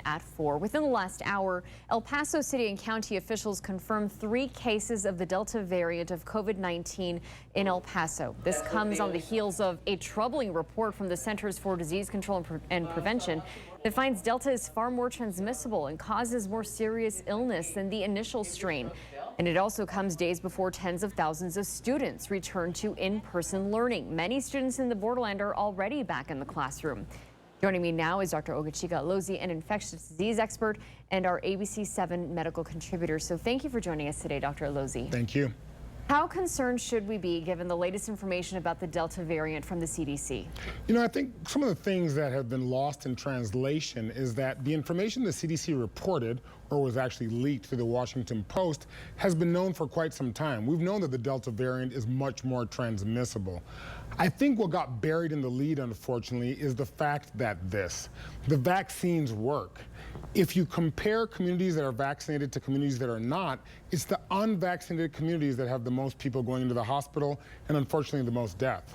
at 4. Within the last hour, El Paso City and County officials confirmed 3 cases of the Delta variant of COVID-19 in El Paso. This comes on the heels of a troubling report from the Centers for Disease Control and Prevention that finds Delta is far more transmissible and causes more serious illness than the initial strain. And it also comes days before tens of thousands of students return to in-person learning. Many students in the borderland are already back in the classroom. Joining me now is Dr. Ogachika Alozie, an infectious disease expert and our ABC 7 medical contributor. So thank you for joining us today, Dr. Alozie. Thank you. How concerned should we be given the latest information about the Delta variant from the CDC? You know, I think some of the things that have been lost in translation is that the information the CDC reported, or was actually leaked through the Washington Post, has been known for quite some time. We've known that the Delta variant is much more transmissible. I think what got buried in the lead, unfortunately, is the fact that the vaccines work. If you compare communities that are vaccinated to communities that are not, it's the unvaccinated communities that have the most people going into the hospital and, unfortunately, the most death.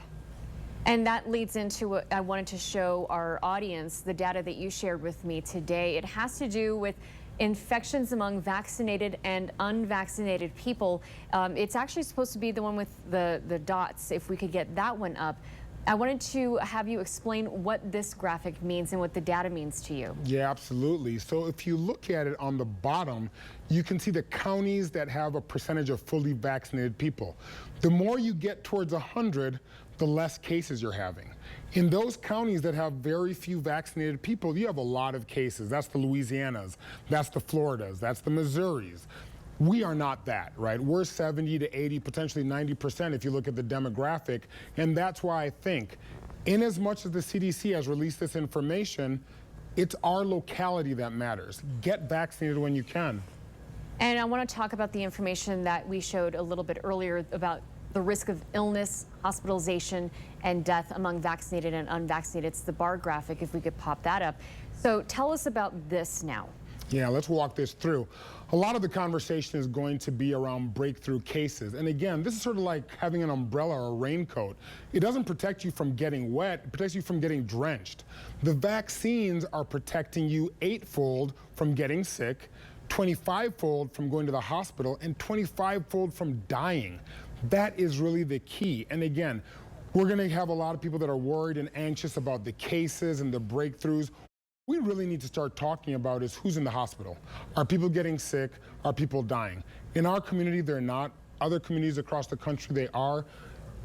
And that leads into what I wanted to show our audience, the data that you shared with me today. It has to do with infections among vaccinated and unvaccinated people. It's actually supposed to be the one with the dots, if we could get that one up. I wanted to have you explain what this graphic means and what the data means to you. Yeah, absolutely. So if you look at it on the bottom, you can see the counties that have a percentage of fully vaccinated people. The more you get towards 100, the less cases you're having. In those counties that have very few vaccinated people, you have a lot of cases. That's the Louisianas, that's the Floridas, that's the Missouris. We are not that, right? We're 70 to 80, potentially 90% if you look at the demographic. And that's why I think, in as much as the CDC has released this information, it's our locality that matters. Get vaccinated when you can. And I want to talk about the information that we showed a little bit earlier about the risk of illness, hospitalization, and death among vaccinated and unvaccinated. It's the bar graphic, if we could pop that up. So tell us about this now. Yeah, let's walk this through. A lot of the conversation is going to be around breakthrough cases. And again, this is sort of like having an umbrella or a raincoat. It doesn't protect you from getting wet, it protects you from getting drenched. The vaccines are protecting you 8-fold from getting sick, 25-fold from going to the hospital, and 25-fold from dying. That is really the key. And again, we're going to have a lot of people that are worried and anxious about the cases and the breakthroughs. We really need to start talking about is who's in the hospital. Are people getting sick? Are people dying? In our community, they're not. Other communities across the country, they are.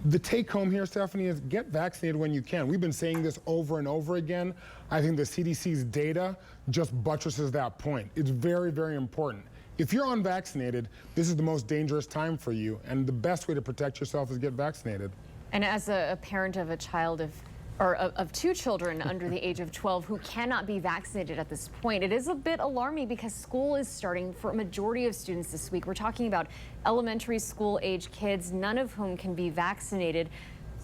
The take home here, Stephanie, is get vaccinated when you can. We've been saying this over and over again. I think the CDC's data just buttresses that point. It's very, very important. If you're unvaccinated, this is the most dangerous time for you, and the best way to protect yourself is get vaccinated. And as a parent of a child of 2 children under the age of 12 who cannot be vaccinated at this point, it is a bit alarming because school is starting for a majority of students this week. We're talking about elementary school age kids, none of whom can be vaccinated.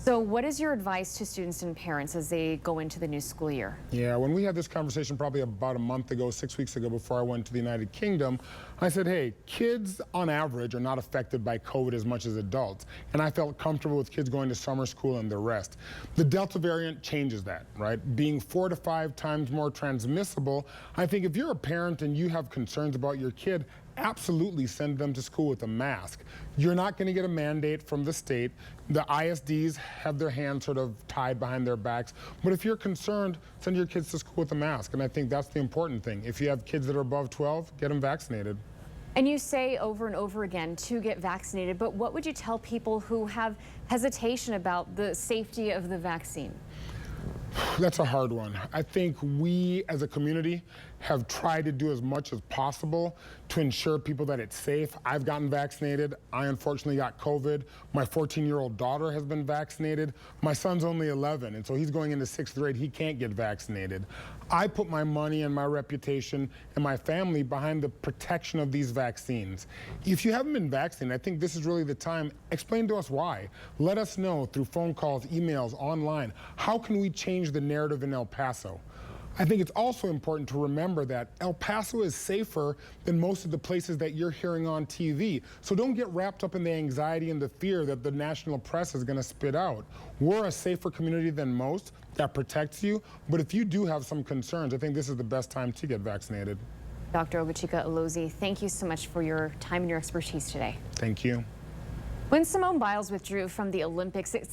So what is your advice to students and parents as they go into the new school year? Yeah, when we had this conversation probably about a month ago, 6 weeks ago, before I went to the United Kingdom, I said, hey, kids on average are not affected by COVID as much as adults. And I felt comfortable with kids going to summer school and the rest. The Delta variant changes that, right? Being 4 to 5 times more transmissible, I think if you're a parent and you have concerns about your kid, absolutely send them to school with a mask. You're not going to get a mandate from the state. The ISDs have their hands sort of tied behind their backs. But if you're concerned, send your kids to school with a mask. And I think that's the important thing. If you have kids that are above 12, get them vaccinated. And you say over and over again to get vaccinated, but what would you tell people who have hesitation about the safety of the vaccine? That's a hard one. I think we as a community have tried to do as much as possible to ensure people that it's safe. I've gotten vaccinated. I unfortunately got COVID. My 14-year-old daughter has been vaccinated. My son's only 11, and so he's going into 6th grade. He can't get vaccinated. I put my money and my reputation and my family behind the protection of these vaccines. If you haven't been vaccinated, I think this is really the time. Explain to us why. Let us know through phone calls, emails, online. How can we change the narrative in El Paso? I think it's also important to remember that El Paso is safer than most of the places that you're hearing on TV. So don't get wrapped up in the anxiety and the fear that the national press is going to spit out. We're a safer community than most that protects you. But if you do have some concerns, I think this is the best time to get vaccinated. Dr. Obachika Alozi, thank you so much for your time and your expertise today. Thank you. When Simone Biles withdrew from the Olympics, it